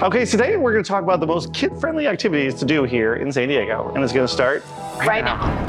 Okay, so today we're going to talk about the most kid-friendly activities to do here in San Diego, and it's going to start right now.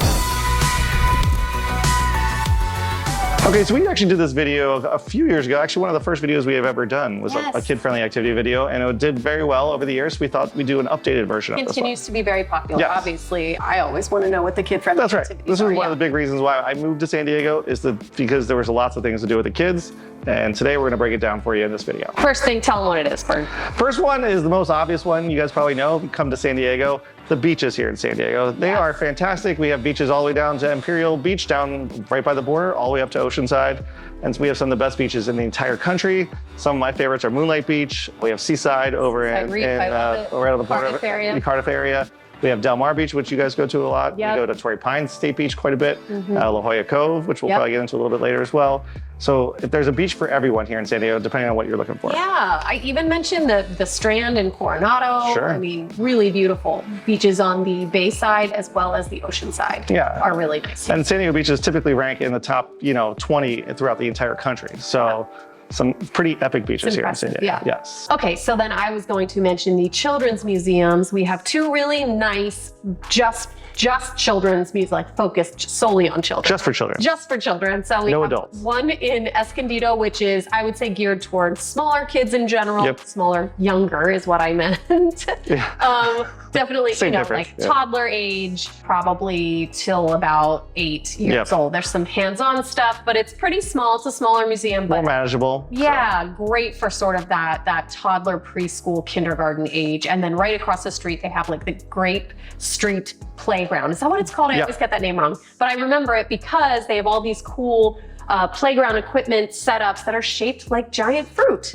Okay, so we actually did this video a few years ago. Actually, one of the first videos we have ever done was a kid-friendly activity video, and it did very well over the years. We thought we'd do an updated version of this one. Continues to be very popular. Yes. Obviously, I always want to know what the kid-friendly activities are. That's right. This is one of the big reasons why I moved to San Diego, is because there was lots of things to do with the kids. And today we're going to break it down for you in this video. First thing, tell them what it is, Bern. First one is the most obvious one. You guys probably know, if you come to San Diego, the beaches here in San Diego. They are fantastic. We have beaches all the way down to Imperial Beach, down right by the border, all the way up to Oceanside. And so we have some of the best beaches in the entire country. Some of my favorites are Moonlight Beach. We have Seaside over right on the border, Cardiff area. We have Del Mar Beach, which you guys go to a lot. Yep. We go to Torrey Pines State Beach quite a bit. La Jolla Cove, which we'll probably get into a little bit later as well. So if there's a beach for everyone here in San Diego, depending on what you're looking for. Yeah, I even mentioned the Strand in Coronado. Sure. I mean, really beautiful beaches on the bay side as well as the ocean side. Are really nice. And San Diego beaches typically rank in the top, 20 throughout the entire country. So some pretty epic beaches here in San Diego. Yeah. Yes. Okay, so then I was going to mention the children's museums. We have two really nice, just children's museums, like focused solely on children. Just for children. Just for children. So we have adults. One in Escondido, which is, I would say, geared towards smaller kids in general. Yep. Smaller, younger is what I meant. Definitely, toddler age, probably till about 8 years old. There's some hands-on stuff, but it's pretty small. It's a smaller museum. More manageable. Yeah, great for sort of that toddler, preschool, kindergarten age. And then right across the street, they have like the Grape Street Playground. Is that what it's called? I always get that name wrong. But I remember it because they have all these cool playground equipment setups that are shaped like giant fruit.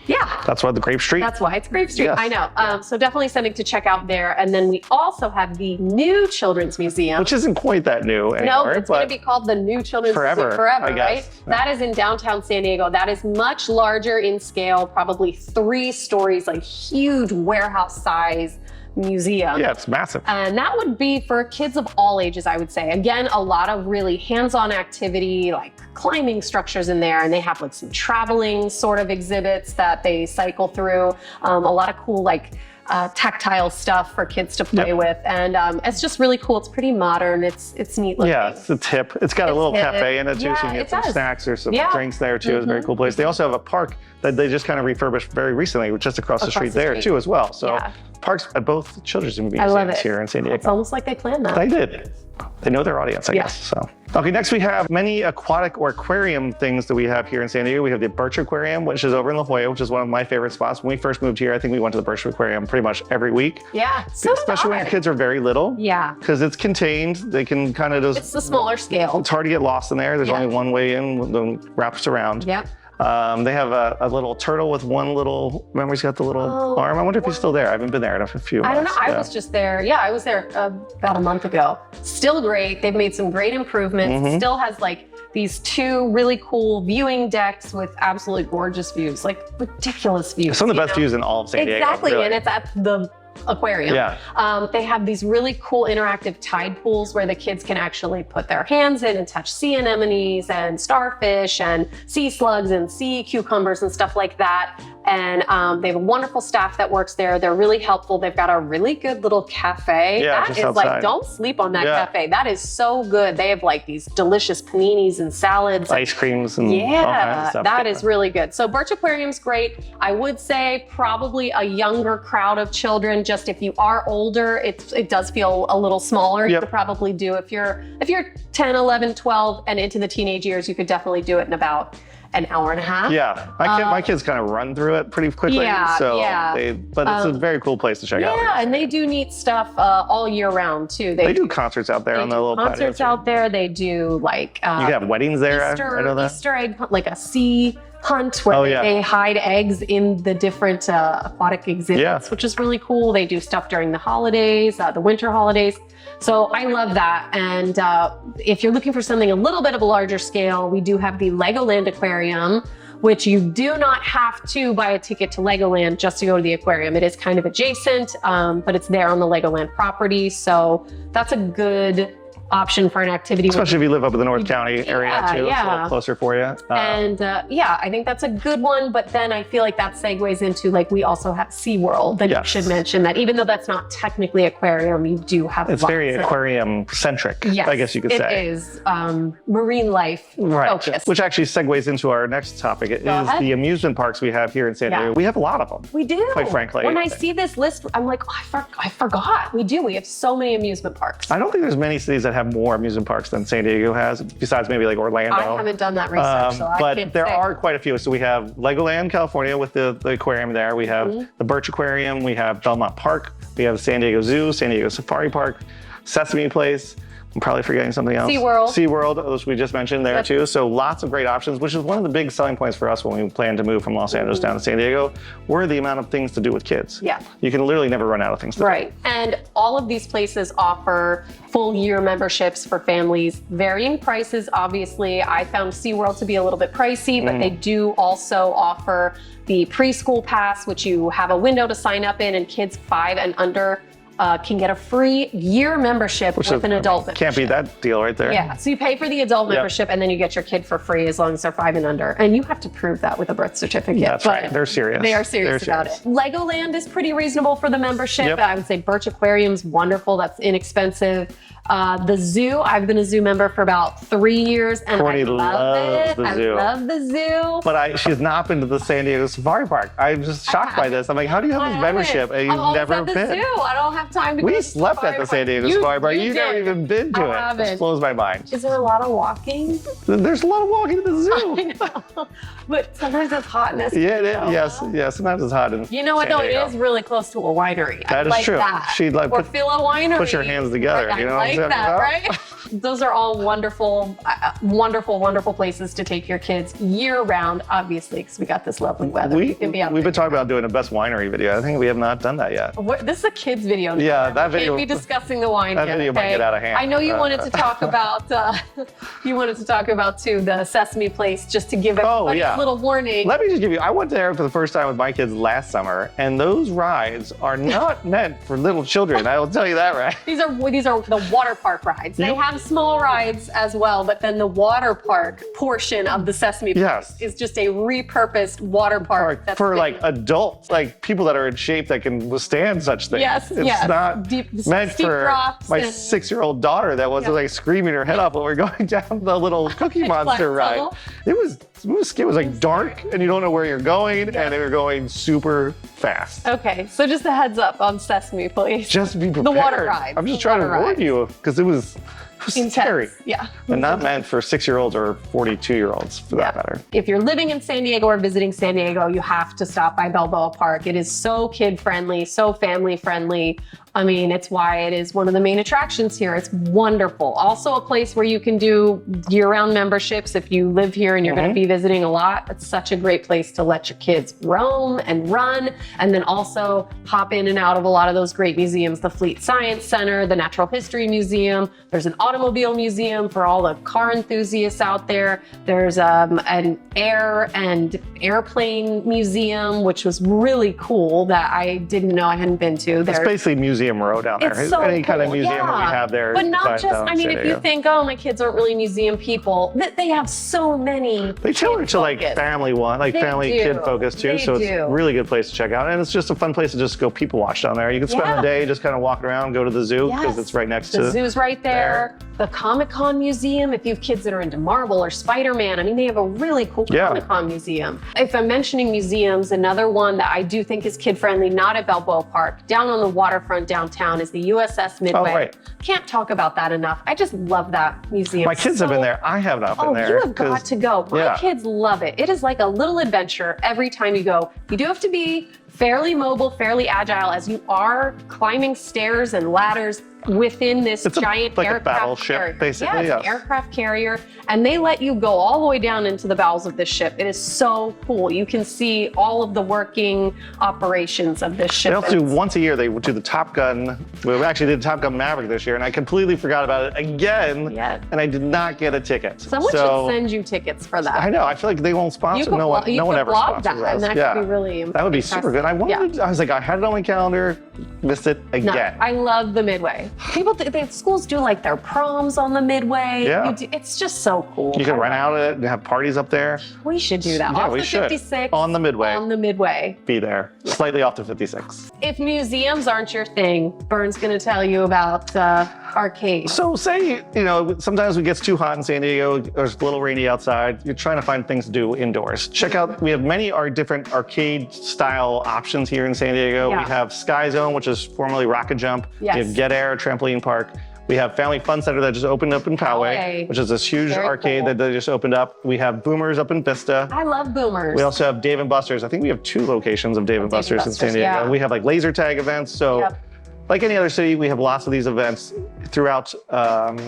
Yeah. That's why the Grape Street. That's why it's Grape Street. Yes. I know. So definitely something to check out there. And then we also have the new Children's Museum. Which isn't quite that new anymore. No, it's going to be called the new Children's Museum forever, I guess. Right? That is in downtown San Diego. That is much larger in scale, probably 3 stories, like huge warehouse size museum. Yeah, it's massive. And that would be for kids of all ages, I would say. Again, a lot of really hands-on activity, like climbing structures in there, and they have like some traveling sort of exhibits that they cycle through. A lot of cool tactile stuff for kids to play with, and it's just really cool. It's pretty modern. It's neat looking. Yeah, it's hip. It's got a little cafe in it too, so you can get some snacks or some drinks there too. It's a very cool place. They also have a park that they just kind of refurbished very recently, just across the street there too as well. So parks at both children's museums here in San Diego. It's almost like they planned that. They did. They know their audience, I guess. So. Okay, next we have many aquatic or aquarium things that we have here in San Diego. We have the Birch Aquarium, which is over in La Jolla, which is one of my favorite spots. When we first moved here, I think we went to the Birch Aquarium pretty much every week. Yeah, especially when your kids are very little. Yeah. Because it's contained. They can kind of just... It's the smaller scale. It's hard to get lost in there. There's only one way in, then wraps around. Yep. They have a little turtle with one little, remember he's got the little arm? I wonder if he's still there. I haven't been there in a few months. I don't know. I was just there. Yeah, I was there about a month ago. Still great. They've made some great improvements. Still has like these 2 really cool viewing decks with absolutely gorgeous views, like ridiculous views. Some of the best views in all of San Diego. Exactly, really. And it's at the aquarium. Yeah. They have these really cool interactive tide pools where the kids can actually put their hands in and touch sea anemones and starfish and sea slugs and sea cucumbers and stuff like that. And they have a wonderful staff that works there. They're really helpful. They've got a really good little cafe. Yeah, that is outside. Like, don't sleep on that cafe. That is so good. They have like these delicious paninis and salads. Ice creams and all kinds of stuff. That is really good. So Birch Aquarium's great. I would say probably a younger crowd of children. Just if you are older, it does feel a little smaller. You could probably do, if you're 10, 11, 12 and into the teenage years, you could definitely do it in about an hour and a half. Yeah, my kids kind of run through it pretty quickly. But it's a very cool place to check out. Yeah, and they do neat stuff all year round too. They do concerts out there on the little patio. Concerts out there. They do like you can have weddings there. Easter, I know that. Easter egg, like a sea hunt where they hide eggs in the different aquatic exhibits, which is really cool. They do stuff during the holidays, the winter holidays. So I love that. And if you're looking for something a little bit of a larger scale, we do have the LEGOLAND Aquarium, which you do not have to buy a ticket to LEGOLAND just to go to the aquarium. It is kind of adjacent, but it's there on the LEGOLAND property. So that's a good option for an activity. Especially if you live up in the North County area too. It's a little closer for you. And yeah, I think that's a good one. But then I feel like that segues into like we also have SeaWorld that you should mention that even though that's not technically aquarium, you do have it's very aquarium centric, I guess you could say. It is marine life focused. Which actually segues into our next topic. It is the amusement parks we have here in San Diego. We have a lot of them. We do. Quite frankly. When I see this list, I'm like, oh, I forgot. We do. We have so many amusement parks. I don't think there's many cities that have more amusement parks than San Diego has, besides maybe like Orlando. I haven't done that research, so I can't there say. are quite a few. So we have LEGOLAND California with the aquarium there. We have the Birch Aquarium. We have Belmont Park. We have San Diego Zoo, San Diego Safari Park, Sesame Place. I'm probably forgetting something else. SeaWorld, which we just mentioned there too. So lots of great options, which is one of the big selling points for us when we plan to move from Los Angeles down to San Diego, were the amount of things to do with kids. Yeah. You can literally never run out of things to do. Right. And all of these places offer full year memberships for families, varying prices. Obviously, I found SeaWorld to be a little bit pricey, but they do also offer the preschool pass, which you have a window to sign up in, and kids 5 and under can get a free year membership with an adult membership. Can't beat that deal right there. Yeah, so you pay for the adult membership and then you get your kid for free as long as they're 5 and under. And you have to prove that with a birth certificate. That's right, they're serious. They are serious about it. Legoland is pretty reasonable for the membership. I would say Birch Aquarium's wonderful, that's inexpensive. The zoo, I've been a zoo member for about 3 years and I love it. I love the zoo. But she's not been to the San Diego Safari Park. I'm just shocked by this. I'm like, how do you have this membership and you've never been? Zoo. I don't have time to go. We slept at the San Diego Safari Park. You've never even been to it. It blows my mind. Is there a lot of walking? There's a lot of walking at the zoo. I know. But sometimes it's hot in this. Yeah, it is. Yes. Sometimes it's hot in You know what? No, it is really close to a winery. That is true. She'd like or feel a winery. Put your hands together. Like, you know I like what I'm that, saying? right? Those are all wonderful, wonderful places to take your kids year round, obviously, because we got this lovely weather. We've been talking about doing a best winery video. I think we have not done that yet. This is a kids video. Yeah, that video. We can't be discussing the wine that yet, video might get out of hand. I know you wanted to talk about, too, the Sesame Place, just to give everybody a little warning. Let me just give you, I went there for the first time with my kids last summer, and those rides are not meant for little children. I will tell you that, right? These are the water park rides. They have small rides as well, but then the water park portion of the Sesame Place is just a repurposed water park that's for like adults, like people that are in shape that can withstand such things. It's not meant for my 6-year-old daughter that was like screaming her head off when we were going down the little Cookie Monster ride. It was like dark and you don't know where you're going and they were going super fast. Okay, so just a heads up on Sesame Place. Just be prepared. The water ride. I'm just trying to warn you because it was scary. Yeah. And not meant for 6-year-olds or 42-year-olds for that matter. If you're living in San Diego or visiting San Diego, you have to stop by Balboa Park. It is so kid-friendly, so family-friendly. I mean, it's why it is one of the main attractions here. It's wonderful. Also a place where you can do year-round memberships if you live here and you're going to be visiting a lot. It's such a great place to let your kids roam and run, and then also hop in and out of a lot of those great museums. The Fleet Science Center, the Natural History Museum. There's an automobile museum for all the car enthusiasts out there. There's an air and airplane museum, which was really cool that I didn't know I hadn't been to. It's basically Museum Row down there. It's so Any kind of museum that we have there. But not just, I mean, if you think, oh, my kids aren't really museum people, they have so many. They tailor to like family kid focused too. So it's a really good place to check out. And it's just a fun place to just go people watch down there. You can spend the day just kind of walking around, go to the zoo because it's right next to the zoo's right there. The Comic-Con Museum, if you have kids that are into Marvel or Spider-Man, I mean, they have a really cool Comic-Con museum. If I'm mentioning museums, another one that I do think is kid-friendly, not at Balboa Park, down on the waterfront downtown is the USS Midway. Oh, right. Can't talk about that enough. I just love that museum. My kids have been there. I have not been there. Oh, you have got to go. My kids love it. It is like a little adventure every time you go. You do have to be fairly mobile, fairly agile as you are climbing stairs and ladders within this giant like aircraft a battleship, carrier. basically. It's an aircraft carrier, and they let you go all the way down into the bowels of this ship. It is so cool. You can see all of the working operations of this ship. They also do once a year. They do the Top Gun. We actually did Top Gun Maverick this year, and I completely forgot about it again. And I did not get a ticket. Someone should send you tickets for that. I know. I feel like they won't sponsor. No one ever sponsors us. And that could be really that would be super good. And I wanted, I was like, I had it on my calendar, missed it again. No, I love the Midway. The schools do like their proms on the Midway. Yeah. It's just so cool. You can rent out it and have parties up there. We should do that. Yeah, off we the should. 56. On the Midway. On the Midway. Be there. Slightly off the 56. If museums aren't your thing, Bern's going to tell you about arcades. So say, sometimes it gets too hot in San Diego, or it's a little rainy outside, you're trying to find things to do indoors. Check out, we have many different arcade style options here in San Diego. Yeah. We have Sky Zone, which is formerly Rocket Jump. Yes. We have Get Air, Trampoline Park. We have Family Fun Center that just opened up in Poway, which is this huge arcade that they just opened up. We have Boomers up in Vista. I love Boomers. We also have Dave & Buster's. I think we have 2 locations of Dave & Buster's in San Diego. Yeah. We have like laser tag events. So like any other city, we have lots of these events throughout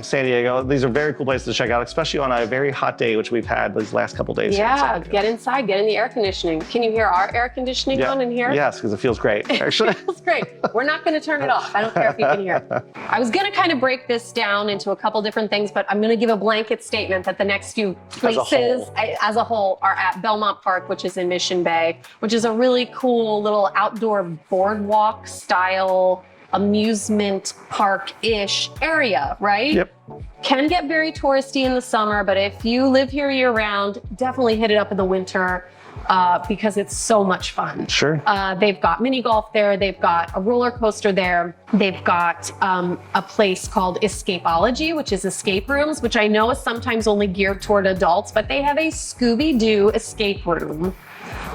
San Diego. These are very cool places to check out, especially on a very hot day, which we've had these last couple days. Yeah, get inside, get in the air conditioning. Can you hear our air conditioning on in here? Yes, because it feels great, actually. It feels great. We're not going to turn it off. I don't care if you can hear it. I was going to kind of break this down into a couple different things, but I'm going to give a blanket statement that the next few places as a whole are at Belmont Park, which is in Mission Bay, which is a really cool little outdoor boardwalk style amusement park-ish area, right? Yep. Can get very touristy in the summer, but if you live here year-round, definitely hit it up in the winter because it's so much fun. Sure. They've got mini golf there. They've got a roller coaster there. They've got a place called Escapology, which is escape rooms, which I know is sometimes only geared toward adults, but they have a Scooby-Doo escape room,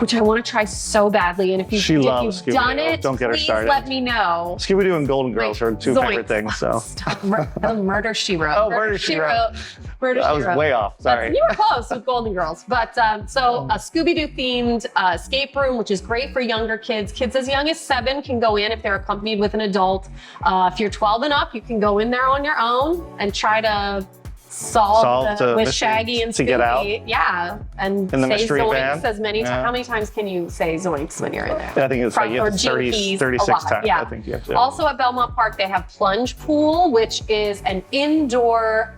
which I want to try so badly. And if you've done it, don't get her started. Please let me know. Scooby-Doo and Golden Girls are 2 favorite things. So. Murder, She Wrote. Oh, Murder, She Wrote. I was way off. Sorry. You were close with Golden Girls. But so a Scooby-Doo themed escape room, which is great for younger kids. Kids as young as 7 can go in if they're accompanied with an adult. If you're 12 and up, you can go in there on your own and try to solve with Shaggy and Scooby. To get out. Yeah, and in the say mystery zoinks van. as many times. How many times can you say zoinks when you're in there? I think it's like 36 times. Yeah. I think you have to. Also at Belmont Park, they have Plunge Pool, which is an indoor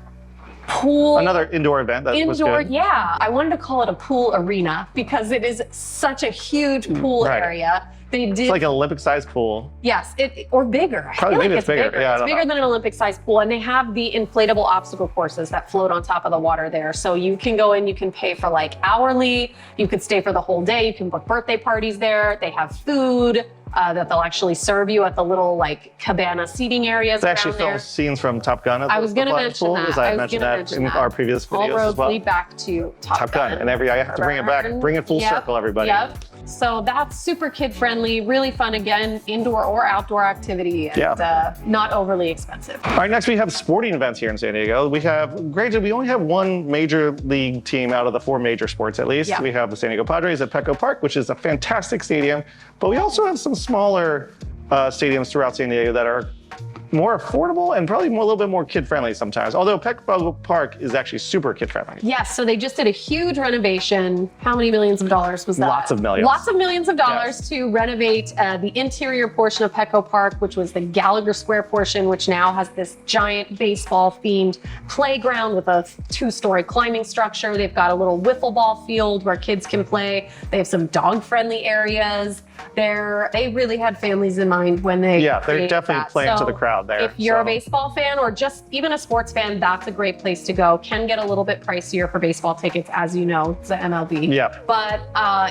pool. Another indoor event that was good. Yeah. I wanted to call it a pool arena because it is such a huge pool area. It's like an Olympic-sized pool. Yes, or bigger. Probably maybe it's bigger. Yeah, it's bigger than an Olympic-sized pool, and they have the inflatable obstacle courses that float on top of the water there. So you can go in, you can pay for like hourly, you could stay for the whole day, you can book birthday parties there. They have food that they'll actually serve you at the little like cabana seating areas. They actually film scenes from Top Gun. I was going to mention that. I mentioned that in our previous videos All roads as well. lead back to Top Gun. And I have to bring it back, bring it full circle, everybody. Yep. So that's super kid-friendly, really fun, again, indoor or outdoor activity, and not overly expensive. All right, next we have sporting events here in San Diego. We have, granted, we only have 1 major league team out of the 4 major sports at least. We have the San Diego Padres at Petco Park, which is a fantastic stadium, but we also have some smaller stadiums throughout San Diego that are more affordable and probably a little bit more kid-friendly sometimes. Although Balboa Park is actually super kid-friendly. Yes, so they just did a huge renovation. How many millions of dollars was that? Lots of millions. Lots of millions of dollars to renovate the interior portion of Petco Park, which was the Gallagher Square portion, which now has this giant baseball-themed playground with a 2-story climbing structure. They've got a little wiffle ball field where kids can play. They have some dog-friendly areas. They really had families in mind when they they're definitely playing to the crowd there. If you're a baseball fan or just even a sports fan, that's a great place to go. Can get a little bit pricier for baseball tickets, as you know, it's the MLB. Yeah. But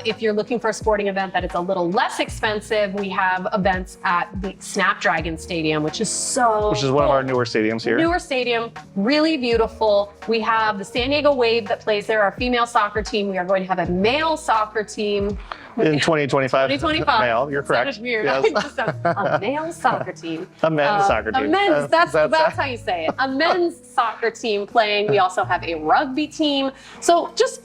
if you're looking for a sporting event that is a little less expensive, we have events at the Snapdragon Stadium, which is one of our newer stadiums here. Newer stadium, really beautiful. We have the San Diego Wave that plays there, our female soccer team. We are going to have a male soccer team. In 2025. 2025. Male, you're correct. That is weird. Yes. A male soccer team. A men's soccer team. That's how you say it. A men's soccer team playing. We also have a rugby team. So just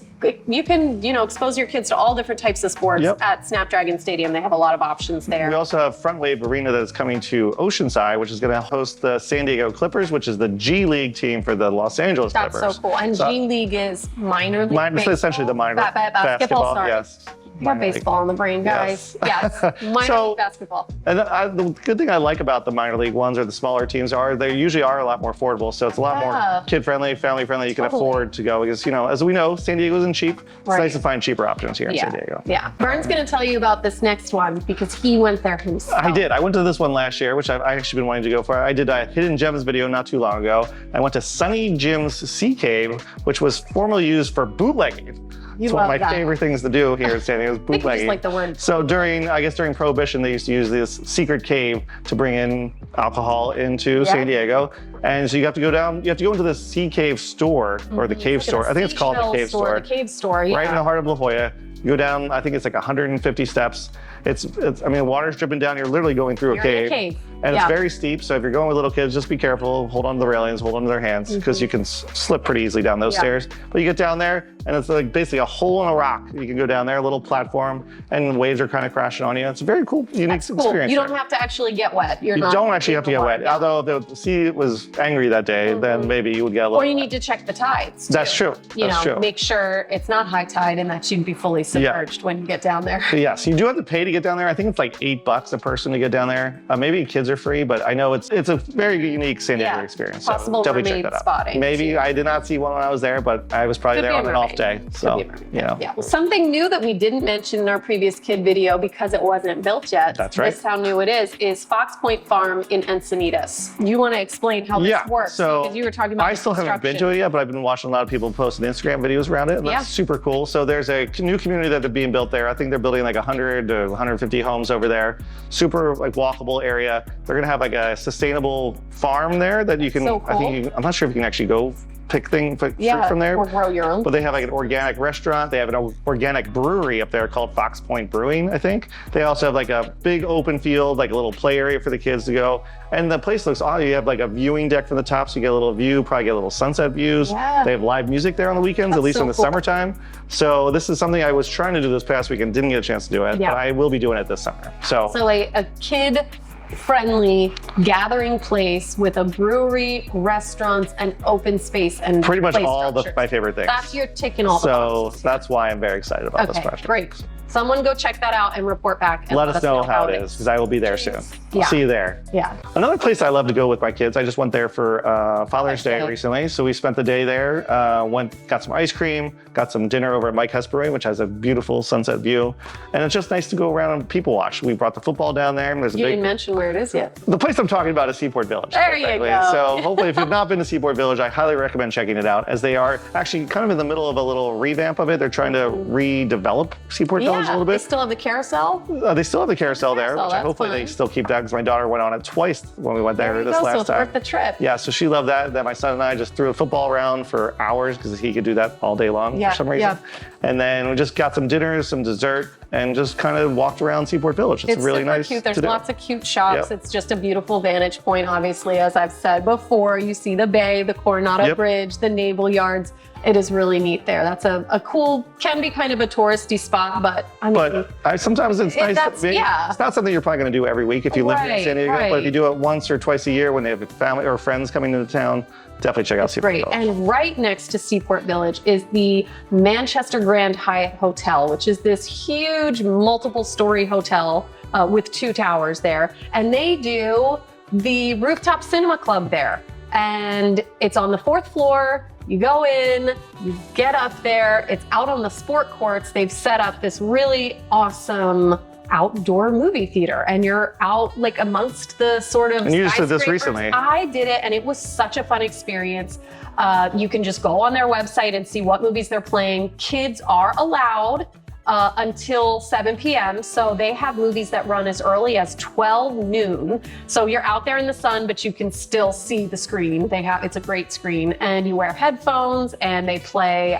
you can, expose your kids to all different types of sports at Snapdragon Stadium. They have a lot of options there. We also have Front Wave Arena that is coming to Oceanside, which is going to host the San Diego Clippers, which is the G League team for the Los Angeles Clippers. That's so cool. And G League is minor league baseball? Essentially the minor basketball. Yes. got baseball on the brain, guys. Yes. Minor league basketball. And the good thing I like about the minor league ones or the smaller teams they usually are a lot more affordable. So it's a lot more kid-friendly, family-friendly. You can afford to go because, as we know, San Diego isn't cheap. It's nice to find cheaper options here in San Diego. Yeah. Vern's going to tell you about this next one because he went there himself. I did. I went to this one last year, which I've actually been wanting to go for. I did a Hidden Gems video not too long ago. I went to Sunny Jim's Sea Cave, which was formerly used for bootlegging. It's one of my favorite things to do here in San Diego is bootlegging. Just like the word. So during Prohibition, they used to use this secret cave to bring in alcohol into San Diego. And so you have to go into the Sea Cave store or the cave store. I think it's called the cave store. The cave store, right in the heart of La Jolla. You go down, I think it's like 150 steps. The water's dripping down. You're literally going through a cave. And it's very steep. So if you're going with little kids, just be careful. Hold on to the railings, hold on to their hands because you can slip pretty easily down those stairs. But you get down there and it's like basically a hole in a rock. You can go down there, a little platform, and waves are kind of crashing on you. It's a very cool, unique experience. You don't have to actually get wet. You don't actually have to get wet. Although the sea was angry that day, then maybe you would get a little Or you need to check the tides, too. That's true. That's true. Make sure it's not high tide and that you'd be fully submerged when you get down there. Yes, you do have to pay to get down there. I think it's like $8 a person to get down there. Maybe kids are free, but I know it's a very unique San Diego experience. Possible so definitely check that out. Spotting. Maybe I did not see one when I was there, but I was probably there on an off day. So, Well, something new that we didn't mention in our previous kid video because it wasn't built yet. That's right. This is how new it is Fox Point Farm in Encinitas. You want to explain how this works? So because you were talking about I still haven't been to it yet, but I've been watching a lot of people post Instagram videos around it. And that's super cool. So there's a new community that's being built there. I think they're building like 100 to 150 homes over there. Super walkable area. They're gonna have like a sustainable farm there that you can. So cool. I'm not sure if you can actually go pick fruit from there. Or grow your own. But they have like an organic restaurant. They have an organic brewery up there called Fox Point Brewing, I think. They also have like a big open field, like a little play area for the kids to go. And the place looks awesome. You have like a viewing deck from the top, so you get a little view, probably get a little sunset views. Yeah. They have live music there on the weekends, at least in the summertime. So this is something I was trying to do this past weekend, didn't get a chance to do it, but I will be doing it this summer. So a kid-friendly gathering place with a brewery, restaurants, and open space and pretty much all my favorite things. You're ticking all the boxes. So that's why I'm very excited about this project. Great. Someone go check that out and report back. And let us know how it is because I will be there soon. I'll see you there. Yeah. Another place I love to go with my kids. I just went there for Father's Day recently, so we spent the day there. Got some ice cream, got some dinner over at Mike Hesperay, which has a beautiful sunset view, and it's just nice to go around and people watch. We brought the football down there. And you didn't mention where it is yet. The place I'm talking about is Seaport Village. There you go. So hopefully, if you've not been to Seaport Village, I highly recommend checking it out, as they are actually kind of in the middle of a little revamp of it. They're trying to redevelop Seaport Village a little bit. They still have the carousel? They still have the carousel there, which hopefully they still keep that because my daughter went on it twice when we went there this last time. Worth the trip. Yeah, so she loved that. Then my son and I just threw a football around for hours because he could do that all day long for some reason. And then we just got some dinner, some dessert, and just kind of walked around Seaport Village. It's really nice. Cute. There's lots of cute shops. It's just a beautiful vantage point, obviously, as I've said before. You see the bay, the Coronado Bridge, the naval yards. It is really neat there. That's a cool, can be kind of a touristy spot, but I mean. But sometimes it's nice. It's not something you're probably going to do every week if you live in San Diego, but if you do it once or twice a year when they have family or friends coming into town, definitely check out Seaport Village. And right next to Seaport Village is the Manchester Grand Hyatt Hotel, which is this huge multiple-story hotel with 2 towers there. And they do the Rooftop Cinema Club there. And it's on the 4th floor. You go in, you get up there, it's out on the sport courts. They've set up this really awesome outdoor movie theater, and you're out like amongst the sort of. And you just did this recently. I did it, and it was such a fun experience. You can just go on their website and see what movies they're playing. Kids are allowed until 7 p.m. So they have movies that run as early as 12 noon. So you're out there in the sun, but you can still see the screen. It's a great screen, and you wear headphones and they play,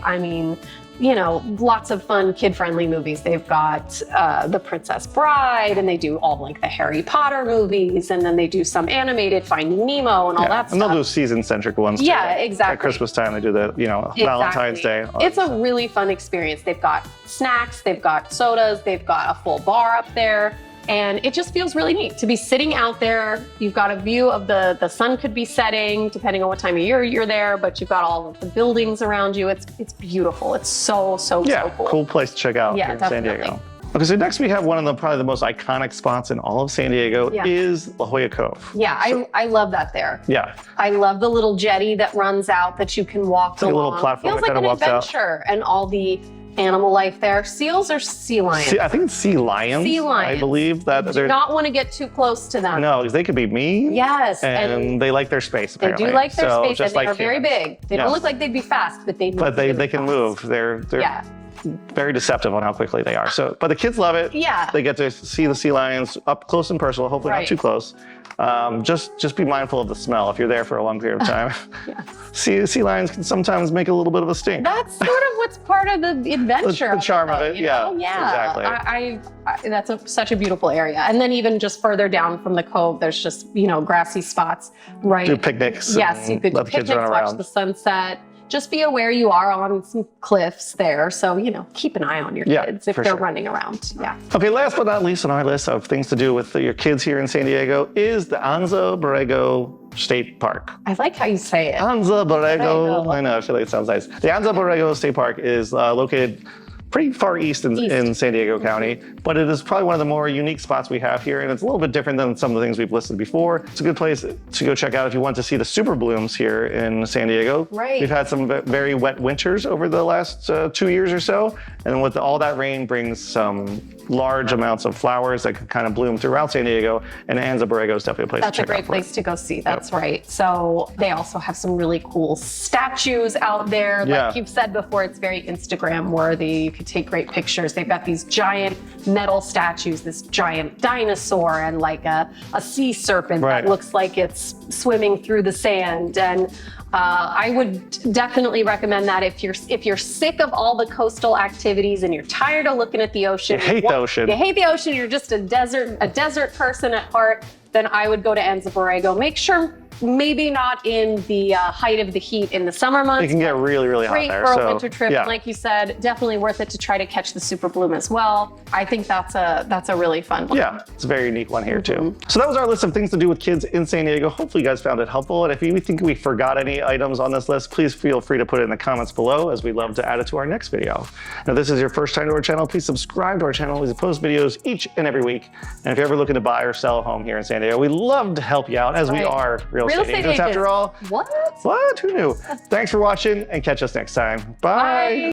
lots of fun kid-friendly movies. They've got The Princess Bride, and they do all like the Harry Potter movies, and then they do some animated Finding Nemo and all that stuff. And they'll do season-centric ones too. Yeah, exactly. At Christmas time, they do the, Valentine's Day. It's a really fun experience. They've got snacks, they've got sodas, they've got a full bar up there. And it just feels really neat to be sitting out there. You've got a view of the sun could be setting, depending on what time of year you're there, but you've got all of the buildings around you. It's beautiful. It's so cool. Cool place to check out here in San Diego. Okay, so next we have one of the probably the most iconic spots in all of San Diego is La Jolla Cove. Yeah, I love that there. Yeah. I love the little jetty that runs out that you can walk along. Like a little platform Feels that like kind an of walks out. adventure, and all the animal life there. Seals or sea lions? I think it's sea lions. Sea lions. I believe that Do they're not want to get too close to them. No, because they could be mean. Yes, and they like their space. Apparently. They do like their space, just and they like are very big. They don't look like they'd be fast, but they move. But really they can fast. move. They're very deceptive on how quickly they are. So, but the kids love it. Yeah. They get to see the sea lions up close and personal. Hopefully not too close. Just be mindful of the smell if you're there for a long period of time. Sea lions can sometimes make a little bit of a stink. That's sort of what's part of the adventure. The charm of it, Yeah, exactly. That's such a beautiful area. And then even just further down from the cove, there's just, grassy spots, right? Do picnics. Yes, you could do let the kids picnics, run watch around. the sunset. Just be aware you are on some cliffs there. So, keep an eye on your kids if they're running around. Yeah. Okay, last but not least on our list of things to do with your kids here in San Diego is the Anza-Borrego State Park. I like how you say it. Anza-Borrego. I know, I feel like it sounds nice. The Anza-Borrego State Park is located pretty far east in San Diego County, but it is probably one of the more unique spots we have here, and it's a little bit different than some of the things we've listed before. It's a good place to go check out if you want to see the super blooms here in San Diego. Right. We've had some very wet winters over the last 2 years or so, and with all that rain brings some large amounts of flowers that can kind of bloom throughout San Diego, and Anza-Borrego is definitely a place to check out. That's a great place to go see. That's right. So they also have some really cool statues out there. Like you've said before, it's very Instagram worthy. You could take great pictures. They've got these giant metal statues, this giant dinosaur and like a sea serpent that looks like it's swimming through the sand. And I would definitely recommend that if you're sick of all the coastal activities and you're tired of looking at the ocean. You hate the ocean. You hate the ocean. You're just a desert person at heart. Then I would go to Anza-Borrego. Make sure maybe not in the height of the heat in the summer months. It can get really, really hot there. Great for a winter trip. And like you said, definitely worth it to try to catch the super bloom as well. I think that's a really fun one. Yeah, it's a very unique one here too. So that was our list of things to do with kids in San Diego. Hopefully you guys found it helpful. And if you think we forgot any items on this list, please feel free to put it in the comments below, as we'd love to add it to our next video. Now, if this is your first time to our channel, please subscribe to our channel. We post videos each and every week. And if you're ever looking to buy or sell a home here in San Diego, we'd love to help you out, as we are real estate agents after all. What? What? Who knew? Thanks for watching, and catch us next time. Bye.